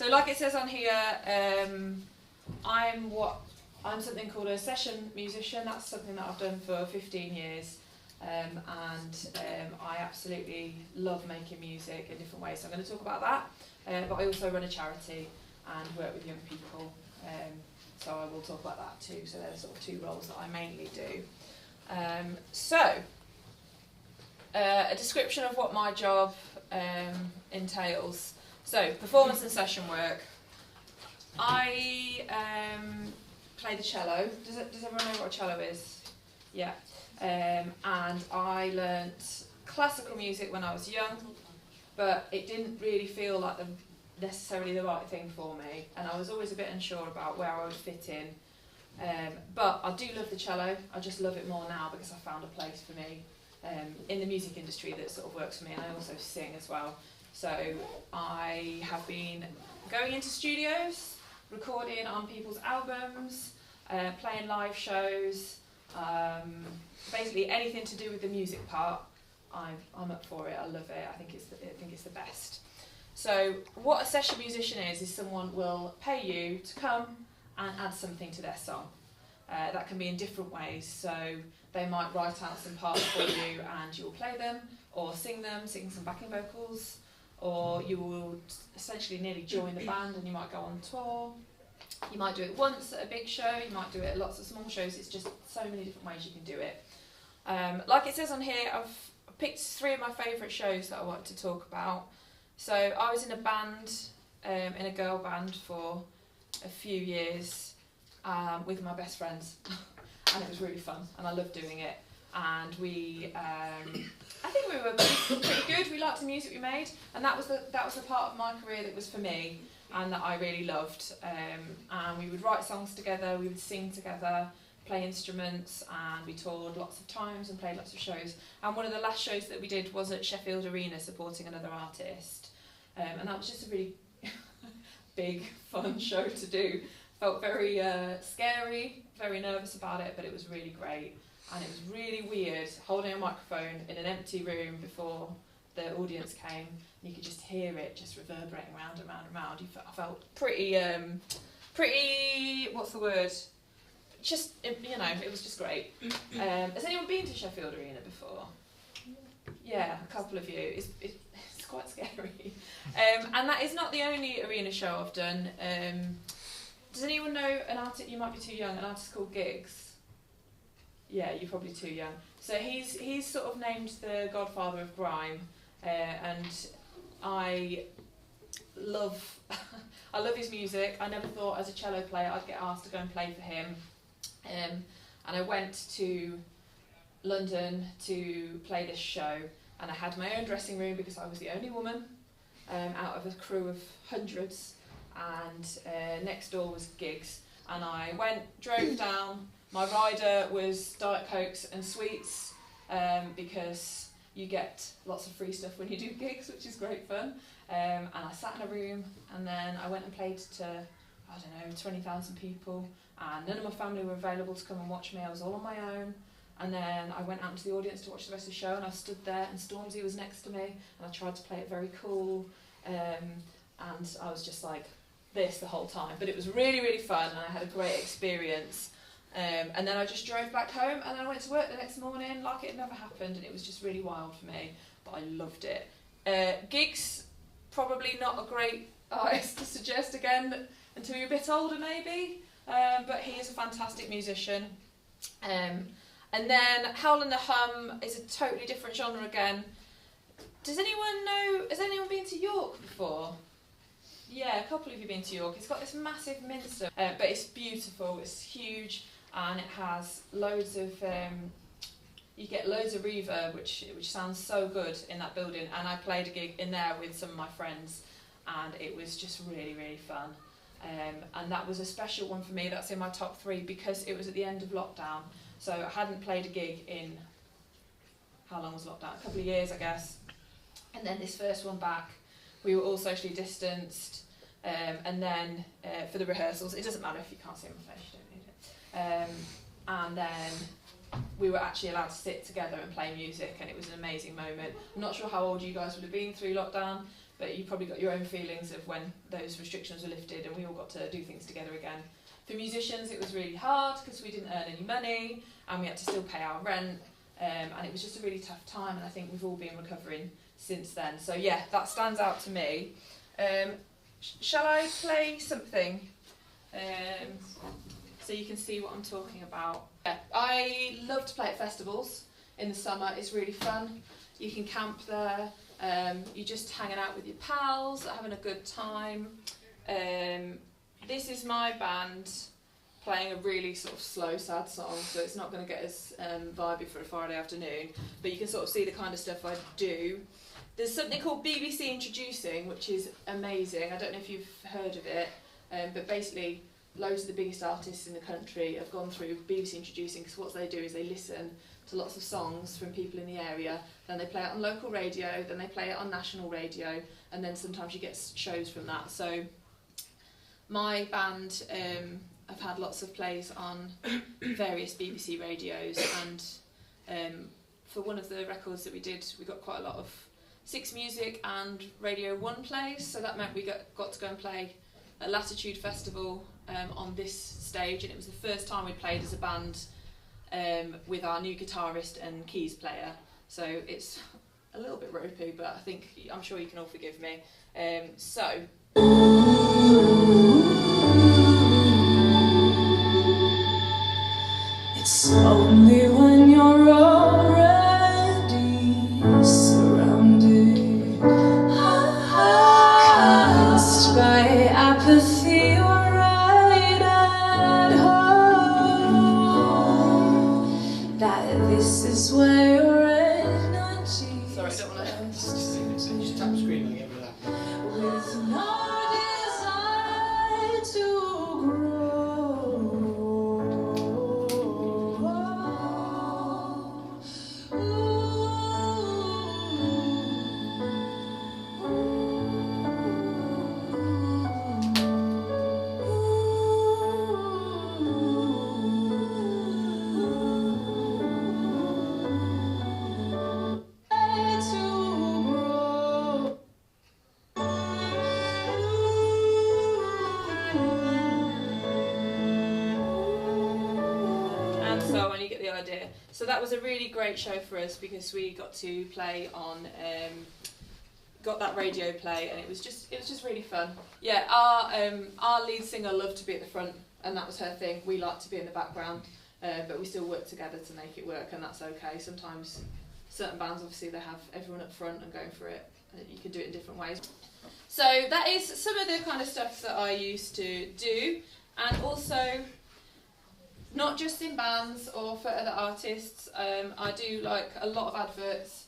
So like it says on here, I'm something called a session musician. That's something that I've done for 15 years. And I absolutely love making music in different ways. So I'm going to talk about that. But I also run a charity and work with young people. So I will talk about that too. So there's sort of two roles that I mainly do. A description of what my job entails. So, performance and session work. I play the cello. Does everyone know what a cello is? Yeah. And I learnt classical music when I was young, but it didn't really feel like necessarily the right thing for me, and I was always a bit unsure about where I would fit in. But I do love the cello. I just love it more now because I found a place for me in the music industry that sort of works for me, and I also sing as well. So I have been going into studios, recording on people's albums, playing live shows, basically anything to do with the music part. I'm up for it. I love it. I think it's the best. So what a session musician is someone will pay you to come and add something to their song. That can be in different ways. So they might write out some parts for you and you will play them, or sing some backing vocals, or you will essentially nearly join the band and you might go on tour. You might do it once at a big show, you might do it at lots of small shows. It's just so many different ways you can do it. Like it says on here, I've picked 3 of my favourite shows that I wanted to talk about. So I was in a band, in a girl band for a few years with my best friends, and it was really fun and I loved doing it. And we, I think we were pretty good. We liked the music we made, and that was the part of my career that was for me and that I really loved. And we would write songs together, we would sing together, play instruments, and we toured lots of times and played lots of shows. And one of the last shows that we did was at Sheffield Arena supporting another artist. And that was just a really big, fun show to do. Felt very scary, very nervous about it, but it was really great. And it was really weird holding a microphone in an empty room before the audience came. You could just hear it just reverberating round and round and round. I felt pretty, what's the word? Just, it was just great. Has anyone been to Sheffield Arena before? Yeah, a couple of you. It's quite scary. And that is not the only arena show I've done. Does anyone know an artist? You might be too young. An artist called Giggs. Yeah, you're probably too young. So he's sort of named the godfather of grime, and I love his music. I never thought as a cello player I'd get asked to go and play for him, and I went to London to play this show, and I had my own dressing room because I was the only woman out of a crew of hundreds, and next door was Giggs, and I drove down. My rider was Diet Cokes and sweets, because you get lots of free stuff when you do gigs, which is great fun. And I sat in a room, and then I went and played to, 20,000 people, and none of my family were available to come and watch me. I was all on my own. And then I went out into the audience to watch the rest of the show, and I stood there, and Stormzy was next to me, and I tried to play it very cool, and I was just like this the whole time. But it was really, really fun, and I had a great experience. And then I just drove back home, and then I went to work the next morning like it had never happened, and it was just really wild for me, but I loved it. Giggs, probably not a great artist to suggest again until you're a bit older maybe, but he is a fantastic musician. And then Howl and the Hum is a totally different genre again. Does anyone know, has anyone been to York before? Yeah, a couple of you have been to York. It's got this massive minster, but it's beautiful, it's huge, and it has loads of, you get loads of reverb, which sounds so good in that building. And I played a gig in there with some of my friends, and it was just really, really fun. And that was a special one for me. That's in my top 3 because it was at the end of lockdown. So I hadn't played a gig in, how long was lockdown? A couple of years, I guess. And then this first one back, we were all socially distanced, and then for the rehearsals, it doesn't matter if you can't see my face, you don't need it. And then we were actually allowed to sit together and play music, and it was an amazing moment. I'm not sure how old you guys would have been through lockdown, but you probably got your own feelings of when those restrictions were lifted and we all got to do things together again. For musicians, it was really hard because we didn't earn any money and we had to still pay our rent, and it was just a really tough time, and I think we've all been recovering since then. So yeah, that stands out to me. Shall I play something so you can see what I'm talking about? Yeah, I love to play at festivals in the summer. It's really fun. You can camp there. You're just hanging out with your pals, having a good time. This is my band playing a really sort of slow, sad song, so it's not going to get as vibey for a Friday afternoon, but you can sort of see the kind of stuff I do. There's something called BBC Introducing, which is amazing. I don't know if you've heard of it, but basically loads of the biggest artists in the country have gone through BBC Introducing, because what they do is they listen to lots of songs from people in the area, then they play it on local radio, then they play it on national radio, and then sometimes you get shows from that. So my band have had lots of plays on various BBC radios, and for one of the records that we did, we got quite a lot of Six Music and Radio 1 plays, so that meant we got to go and play at Latitude Festival on this stage, and it was the first time we played as a band with our new guitarist and keys player, so it's a little bit ropey, but I'm sure you can all forgive me. So it's only when you're already surrounded, cast by apathy or right at home, that this is where your energy. Sorry, I don't want to. Just tap screen and get rid of that. With no desire to So that was a really great show for us because we got to play on, got that radio play, and it was just really fun. Yeah, our lead singer loved to be at the front, and that was her thing. We liked to be in the background, but we still work together to make it work, and that's okay. Sometimes certain bands, obviously, they have everyone up front and going for it. You can do it in different ways. So that is some of the kind of stuff that I used to do, and also not just in bands or for other artists. I do like a lot of adverts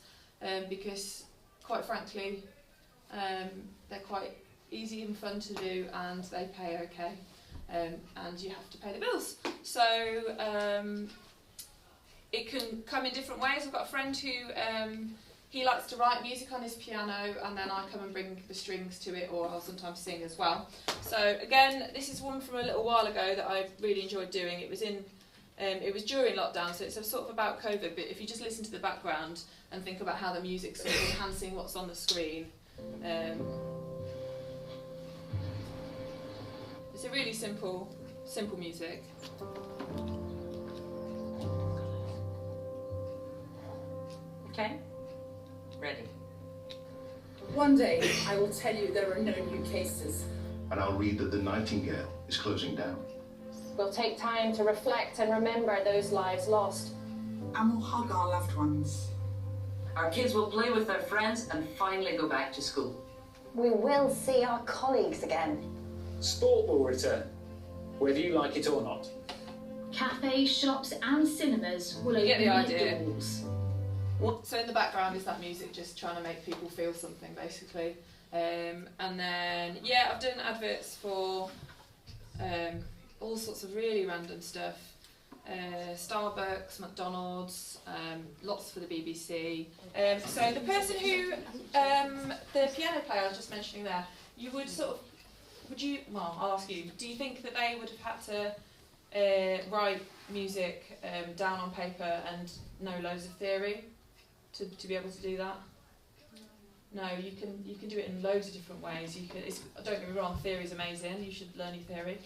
because, quite frankly, they're quite easy and fun to do, and they pay okay, and you have to pay the bills. So it can come in different ways. I've got a friend who he likes to write music on his piano, and then I come and bring the strings to it, or I'll sometimes sing as well. So again, this is one from a little while ago that I really enjoyed doing. It was during lockdown, so it's sort of about COVID, but if you just listen to the background and think about how the music's sort of enhancing what's on the screen. It's a really simple music. Okay, ready. One day, I will tell you there are no new cases. And I'll read that the Nightingale is closing down. We'll take time to reflect and remember those lives lost. And we'll hug our loved ones. Our kids will play with their friends and finally go back to school. We will see our colleagues again. Sport will return, whether you like it or not. Cafes, shops and cinemas will open their doors. So in the background is that music just trying to make people feel something, basically. And then, yeah, I've done adverts for all sorts of really random stuff. Starbucks, McDonald's, lots for the BBC. So the person who, the piano player I was just mentioning there, you would sort of, well, I'll ask you, do you think that they would have had to write music down on paper and know loads of theory to be able to do that? No, you can do it in loads of different ways. Don't get me wrong, theory is amazing. You should learn your theory,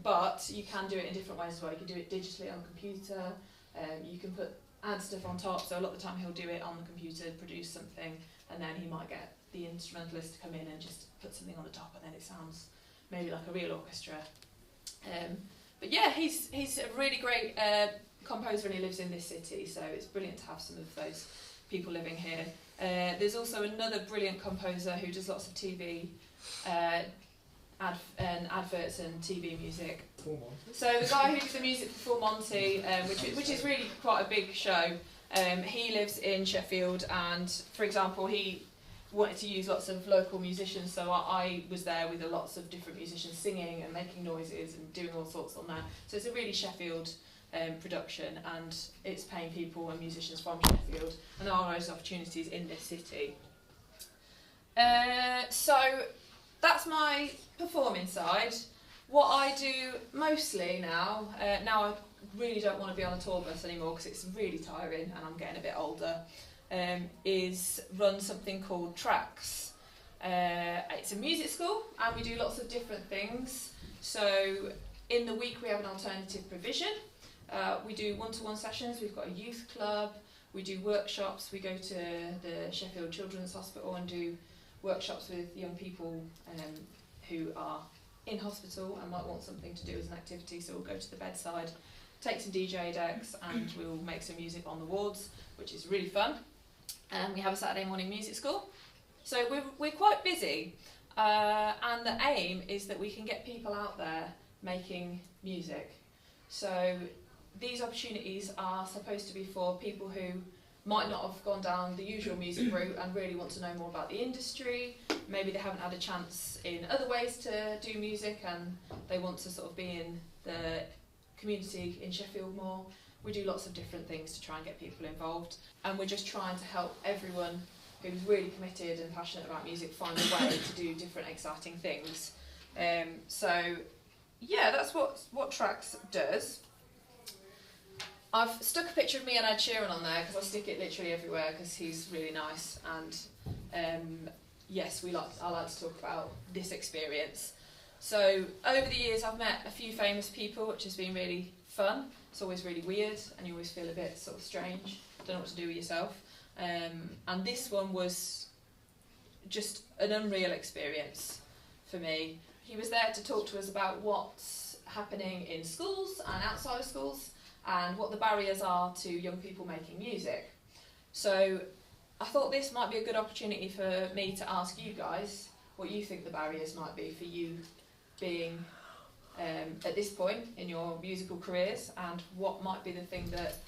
but you can do it in different ways as well. You can do it digitally on a computer. You can add stuff on top. So a lot of the time he'll do it on the computer, produce something, and then he might get the instrumentalist to come in and just put something on the top, and then it sounds maybe like a real orchestra. But yeah, he's a really great composer, and he lives in this city, so it's brilliant to have some of those people living here. There's also another brilliant composer who does lots of TV adverts and TV music. So the guy who does the music for Full Monty, which is really quite a big show, he lives in Sheffield, and for example he wanted to use lots of local musicians, so I was there with lots of different musicians singing and making noises and doing all sorts on that. So it's a really Sheffield production, and it's paying people and musicians from Sheffield, and there are loads of opportunities in this city. So that's my performing side. What I do mostly now I really don't want to be on a tour bus anymore because it's really tiring and I'm getting a bit older, is run something called Tracks. It's a music school and we do lots of different things. So in the week we have an alternative provision. We do one-to-one sessions, we've got a youth club, we do workshops, we go to the Sheffield Children's Hospital and do workshops with young people who are in hospital and might want something to do as an activity, so we'll go to the bedside, take some DJ decks and we'll make some music on the wards, which is really fun. And we have a Saturday morning music school. So we're quite busy, and the aim is that we can get people out there making music. So these opportunities are supposed to be for people who might not have gone down the usual music route and really want to know more about the industry. Maybe they haven't had a chance in other ways to do music and they want to sort of be in the community in Sheffield more. We do lots of different things to try and get people involved, and we're just trying to help everyone who's really committed and passionate about music find a way to do different exciting things. So yeah, that's what Tracks does. I've stuck a picture of me and Ed Sheeran on there because I stick it literally everywhere because he's really nice, and yes, I like to talk about this experience. So over the years I've met a few famous people, which has been really fun. It's always really weird and you always feel a bit sort of strange, don't know what to do with yourself. And this one was just an unreal experience for me. He was there to talk to us about what's happening in schools and outside of schools and what the barriers are to young people making music. So I thought this might be a good opportunity for me to ask you guys what you think the barriers might be for you being at this point in your musical careers, and what might be the thing that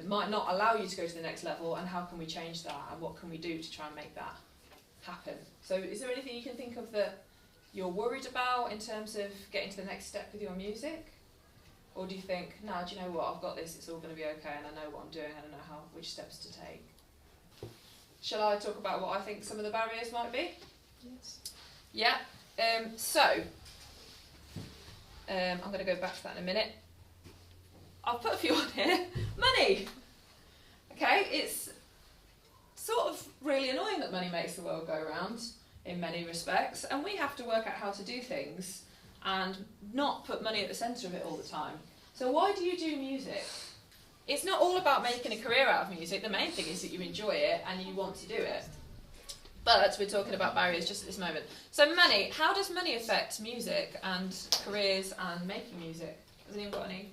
might not allow you to go to the next level, and how can we change that, and what can we do to try and make that happen. So is there anything you can think of that you're worried about in terms of getting to the next step with your music? Or do you think, no, do you know what, I've got this, it's all going to be okay and I know what I'm doing and I know which steps to take? Shall I talk about what I think some of the barriers might be? Yes. Yeah, I'm going to go back to that in a minute. I'll put a few on here. Money! Okay, it's sort of really annoying that money makes the world go round in many respects, and we have to work out how to do things and not put money at the centre of it all the time. So why do you do music? It's not all about making a career out of music. The main thing is that you enjoy it and you want to do it. But we're talking about barriers just at this moment. So money, how does money affect music and careers and making music? Has anyone got any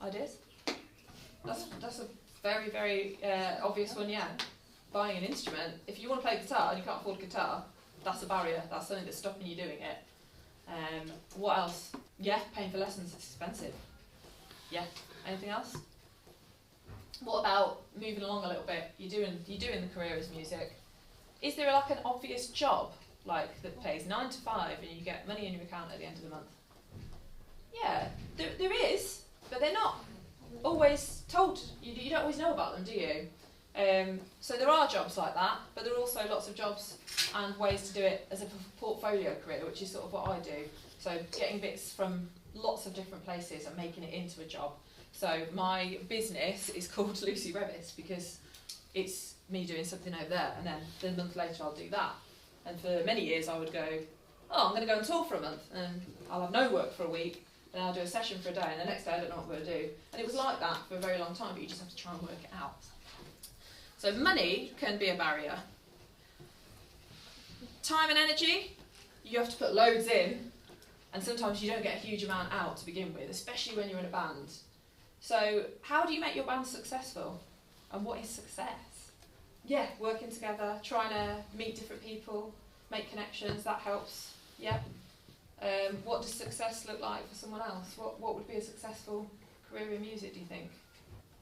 ideas? That's a very, very obvious one, yeah. Buying an instrument. If you want to play guitar and you can't afford a guitar, that's a barrier. That's something that's stopping you doing it. What else? Yeah, paying for lessons, it's expensive. Yeah, anything else? What about moving along a little bit? You're doing the career as music. Is there like an obvious job, like that pays 9 to 5 and you get money in your account at the end of the month? Yeah, there is, but they're not always told. You don't always know about them, do you? So there are jobs like that, but there are also lots of jobs and ways to do it as a portfolio career, which is sort of what I do. So getting bits from lots of different places and making it into a job. So my business is called Lucy Revis because it's me doing something over there, and then a month later I'll do that. And for many years I would go, oh, I'm going to go on tour for a month, and I'll have no work for a week, then I'll do a session for a day, and the next day I don't know what I'm going to do. And it was like that for a very long time, but you just have to try and work it out. So money can be a barrier. Time and energy, you have to put loads in, and sometimes you don't get a huge amount out to begin with, especially when you're in a band. So how do you make your band successful? And what is success? Yeah, working together, trying to meet different people, make connections, that helps. Yeah. What does success look like for someone else? What would be a successful career in music, do you think?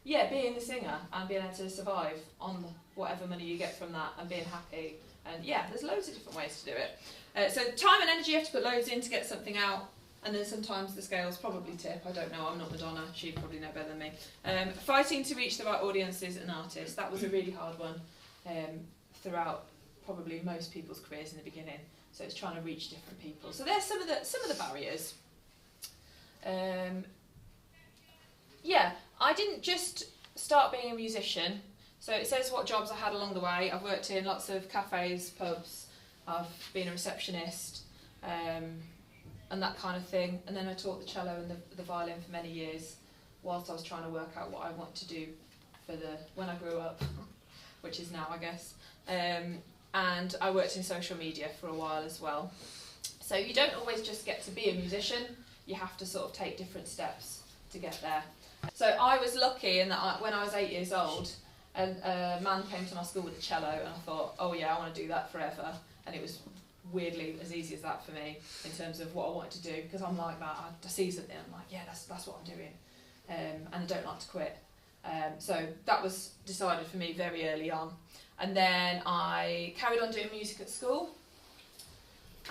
Yeah, being the singer and being able to survive on whatever money you get from that and being happy. And yeah, there's loads of different ways to do it. So time and energy, you have to put loads in to get something out. And then sometimes the scales probably tip. I don't know, I'm not Madonna, she'd probably know better than me. Fighting to reach the right audiences and artists, that was a really hard one throughout probably most people's careers in the beginning. So it's trying to reach different people. So there's some of the barriers. Yeah, I didn't just start being a musician. So it says what jobs I had along the way. I've worked in lots of cafes, pubs, I've been a receptionist, and that kind of thing. And then I taught the cello and the violin for many years whilst I was trying to work out what I want to do for when I grew up, which is now, I guess. And I worked in social media for a while as well. So you don't always just get to be a musician, you have to sort of take different steps to get there. So I was lucky in that when I was 8 years old, a man came to my school with a cello, and I thought, oh yeah, I want to do that forever. And it was weirdly as easy as that for me in terms of what I wanted to do, because I'm like that. I see something, I'm like, yeah, that's what I'm doing, and I don't like to quit. So that was decided for me very early on. And then I carried on doing music at school,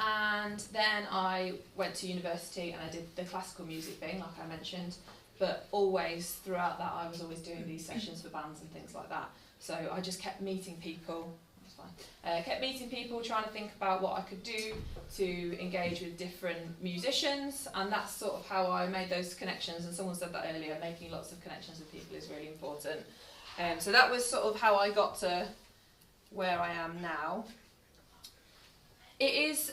and then I went to university and I did the classical music thing, like I mentioned, but always throughout that I was always doing these sessions for bands and things like that. So I just kept meeting people. Kept meeting people, trying to think about what I could do to engage with different musicians, and that's sort of how I made those connections. And someone said that earlier, making lots of connections with people is really important. So that was sort of how I got to where I am now. It is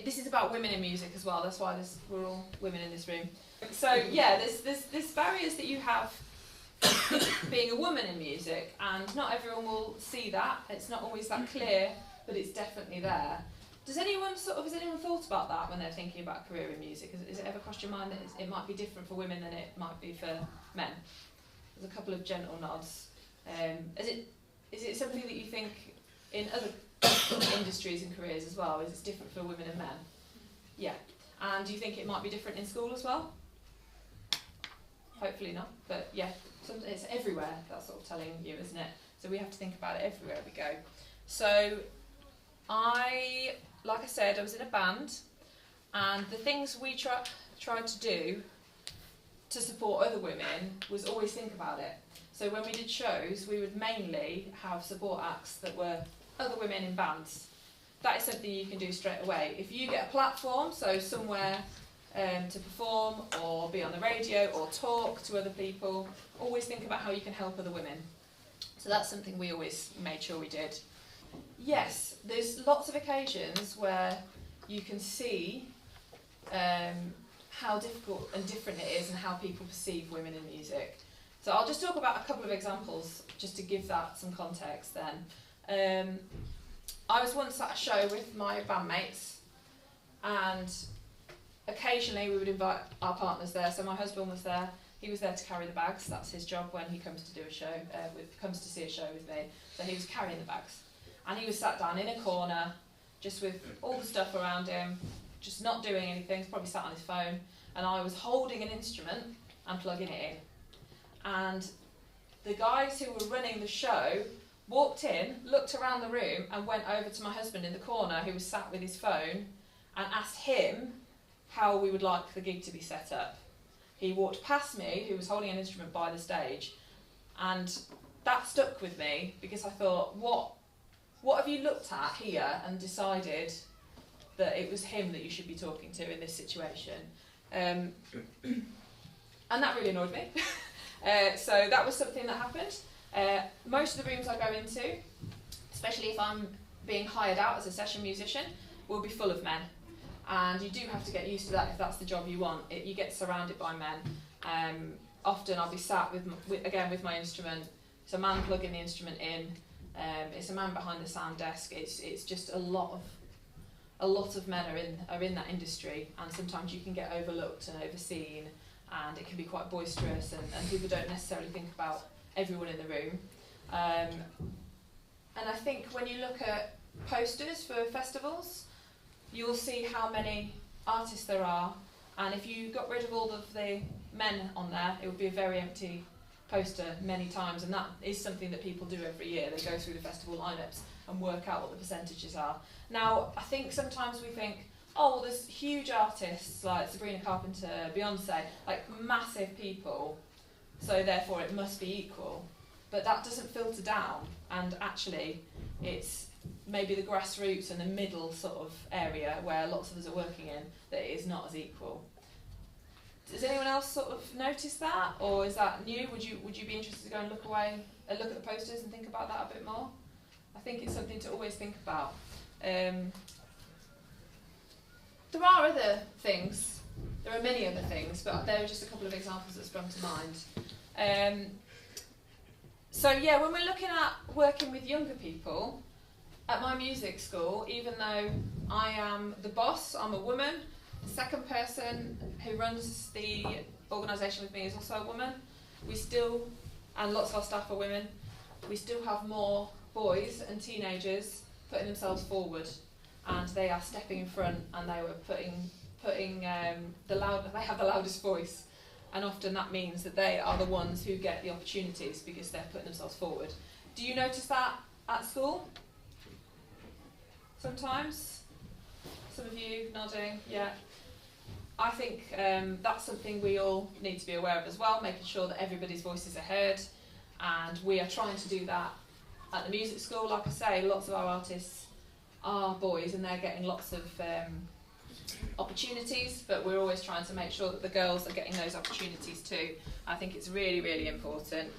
this is about women in music as well, that's why we're all women in this room. So yeah, there's barriers that you have being a woman in music, and not everyone will see that. It's not always that clear, but it's definitely there. Has anyone thought about that when they're thinking about a career in music? Has it ever crossed your mind that it might be different for women than it might be for men? There's a couple of gentle nods. Is it something that you think in other industries and careers as well? Is it different for women and men? Yeah. And do you think it might be different in school as well? Hopefully not, but yeah. It's everywhere, that's sort of telling you, isn't it? So we have to think about it everywhere we go. So like I said, I was in a band, and the things we tried to do to support other women was always think about it. So when we did shows, we would mainly have support acts that were other women in bands. That is something you can do straight away. If you get a platform, so somewhere to perform or be on the radio or talk to other people, always think about how you can help other women. So that's something we always made sure we did. Yes, there's lots of occasions where you can see how difficult and different it is and how people perceive women in music. So I'll just talk about a couple of examples just to give that some context then. I was once at a show with my bandmates, and occasionally we would invite our partners there. So my husband was there. He was there to carry the bags. That's his job when he comes to do a show, comes to see a show with me. So he was carrying the bags. And he was sat down in a corner, just with all the stuff around him, just not doing anything. He's probably sat on his phone. And I was holding an instrument and plugging it in. And the guys who were running the show walked in, looked around the room, and went over to my husband in the corner, who was sat with his phone, and asked him how we would like the gig to be set up. He walked past me, who was holding an instrument by the stage, and that stuck with me because I thought, what have you looked at here and decided that it was him that you should be talking to in this situation? And that really annoyed me. So that was something that happened. Most of the rooms I go into, especially if I'm being hired out as a session musician, will be full of men. And you do have to get used to that if that's the job you want. You get surrounded by men. Often I'll be sat with my instrument. It's a man plugging the instrument in. It's a man behind the sound desk. It's just a lot of men are in that industry, and sometimes you can get overlooked and overseen, and it can be quite boisterous, and people don't necessarily think about everyone in the room. And I think when you look at posters for festivals, you'll see how many artists there are, and if you got rid of all of the men on there, it would be a very empty poster many times, and that is something that people do every year. They go through the festival lineups and work out what the percentages are. Now, I think sometimes we think, oh, well, there's huge artists like Sabrina Carpenter, Beyonce, like massive people, so therefore it must be equal. But that doesn't filter down, and actually it's maybe the grassroots and the middle sort of area where lots of us are working in that it is not as equal. Does anyone else sort of notice that, or is that new? Would you be interested to go and look at the posters and think about that a bit more? I think it's something to always think about. There are other things. There are many other things, but there are just a couple of examples that sprung to mind. So yeah, when we're looking at working with younger people, at my music school, even though I am the boss, I'm a woman, the second person who runs the organisation with me is also a woman, and lots of our staff are women, we still have more boys and teenagers putting themselves forward, and they are stepping in front, and they were they have the loudest voice, and often that means that they are the ones who get the opportunities because they're putting themselves forward. Do you notice that at school? Sometimes? Some of you nodding, yeah. I think that's something we all need to be aware of as well, making sure that everybody's voices are heard, and we are trying to do that at the music school. Like I say, lots of our artists are boys and they're getting lots of opportunities, but we're always trying to make sure that the girls are getting those opportunities too. I think it's really, really important.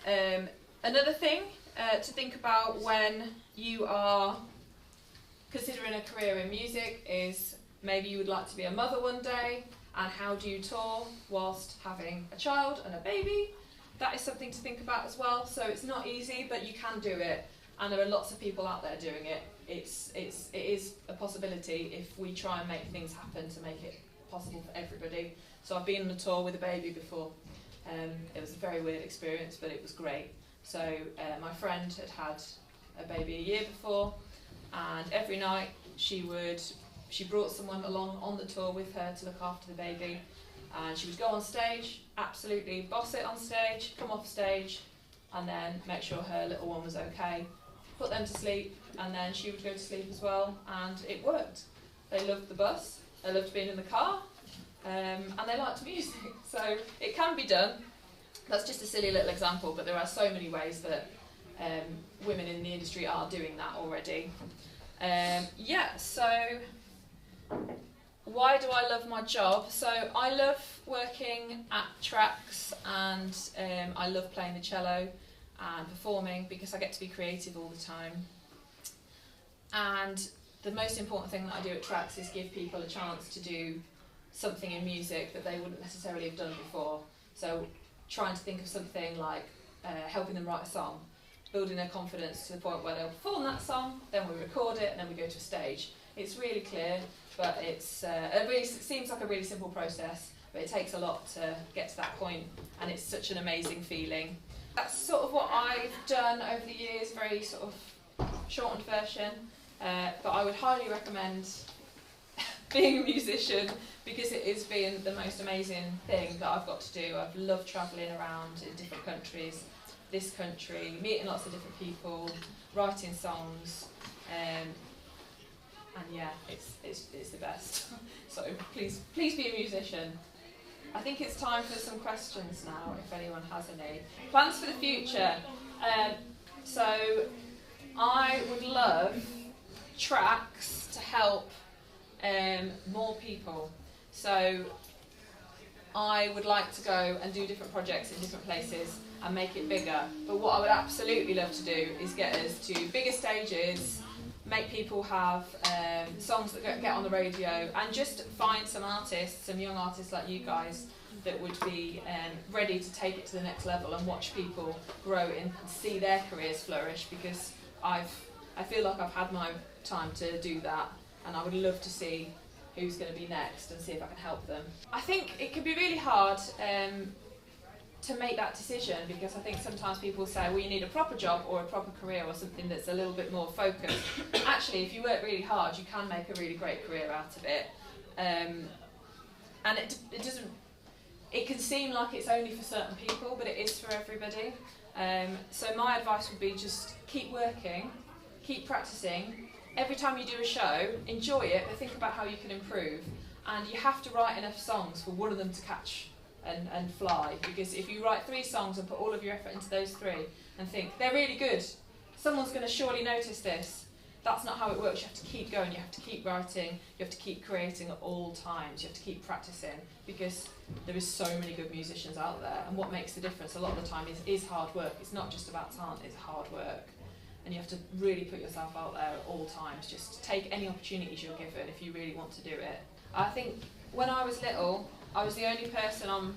Another thing to think about when you are considering a career in music is maybe you would like to be a mother one day, and how do you tour whilst having a child and a baby? That is something to think about as well. So it's not easy, but you can do it, and there are lots of people out there doing it. It is a possibility if we try and make things happen to make it possible for everybody. So I've been on a tour with a baby before. It was a very weird experience, but it was great. So my friend had a baby a year before, and every night she brought someone along on the tour with her to look after the baby, and she would go on stage, absolutely boss it on stage, come off stage, and then make sure her little one was okay, put them to sleep, and then she would go to sleep as well, and it worked. They loved the bus, they loved being in the car, and they liked music, so it can be done. That's just a silly little example, but there are so many ways that women in the industry are doing that already. So why do I love my job? So I love working at tracks, and I love playing the cello and performing because I get to be creative all the time. And the most important thing that I do at tracks is give people a chance to do something in music that they wouldn't necessarily have done before. So trying to think of something like helping them write a song, building their confidence to the point where they'll perform that song, then we record it, and then we go to a stage. It's really clear, but it seems like a really simple process, but it takes a lot to get to that point, and it's such an amazing feeling. That's sort of what I've done over the years, very sort of shortened version, but I would highly recommend being a musician because it has been the most amazing thing that I've got to do. I've loved travelling around in different countries, this country, meeting lots of different people, writing songs, and yeah, it's the best. So please be a musician. I think it's time for some questions now, if anyone has any. Plans for the future. So I would love tracks to help more people. So I would like to go and do different projects in different places and make it bigger. But what I would absolutely love to do is get us to bigger stages, make people have songs that get on the radio, and just find some artists, some young artists like you guys, that would be ready to take it to the next level and watch people grow and see their careers flourish, because I feel like I've had my time to do that, and I would love to see who's going to be next and see if I can help them. I think it can be really hard to make that decision, because I think sometimes people say, well, you need a proper job or a proper career or something that's a little bit more focused. Actually, if you work really hard, you can make a really great career out of it. And it can seem like it's only for certain people, but it is for everybody. So my advice would be just keep working, keep practicing. Every time you do a show, enjoy it, but think about how you can improve. And you have to write enough songs for one of them to catch and fly, because if you write 3 songs and put all of your effort into those 3 and think, they're really good, someone's going to surely notice this, that's not how it works. You have to keep going, you have to keep writing, you have to keep creating at all times, you have to keep practicing, because there is so many good musicians out there, and what makes the difference a lot of the time is hard work. It's not just about talent, it's hard work. And you have to really put yourself out there at all times. Just take any opportunities you're given if you really want to do it. I think when I was little, I was the only person I'm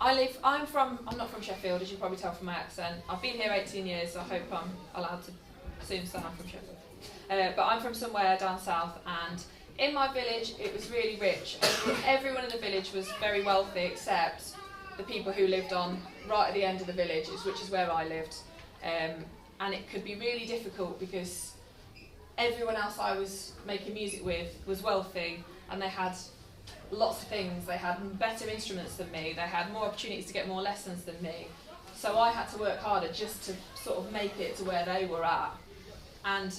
not from Sheffield, as you probably tell from my accent. I've been here 18 years, so I hope I'm allowed to soon say I'm from Sheffield. But I'm from somewhere down south, and in my village it was really rich. Everyone in the village was very wealthy, except the people who lived on right at the end of the village, which is where I lived. And it could be really difficult because everyone else I was making music with was wealthy, and they had lots of things. They had better instruments than me, they had more opportunities to get more lessons than me. So I had to work harder just to sort of make it to where they were at. And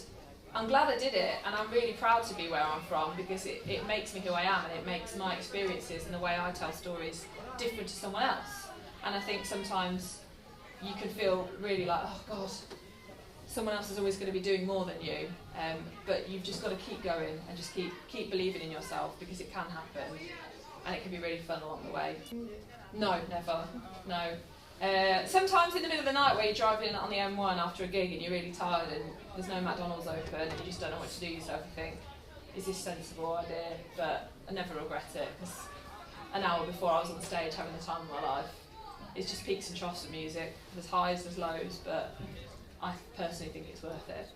I'm glad I did it, and I'm really proud to be where I'm from, because it makes me who I am, and it makes my experiences and the way I tell stories different to someone else. And I think sometimes you can feel really like, oh God, someone else is always going to be doing more than you, but you've just got to keep going and just keep believing in yourself, because it can happen, and it can be really fun along the way. No, never, no. Sometimes in the middle of the night where you're driving on the M1 after a gig and you're really tired and there's no McDonald's open and you just don't know what to do yourself, you think, is this a sensible idea? But I never regret it, because an hour before I was on stage having the time of my life. It's just peaks and troughs of music. There's highs, there's lows, but I personally think it's worth it.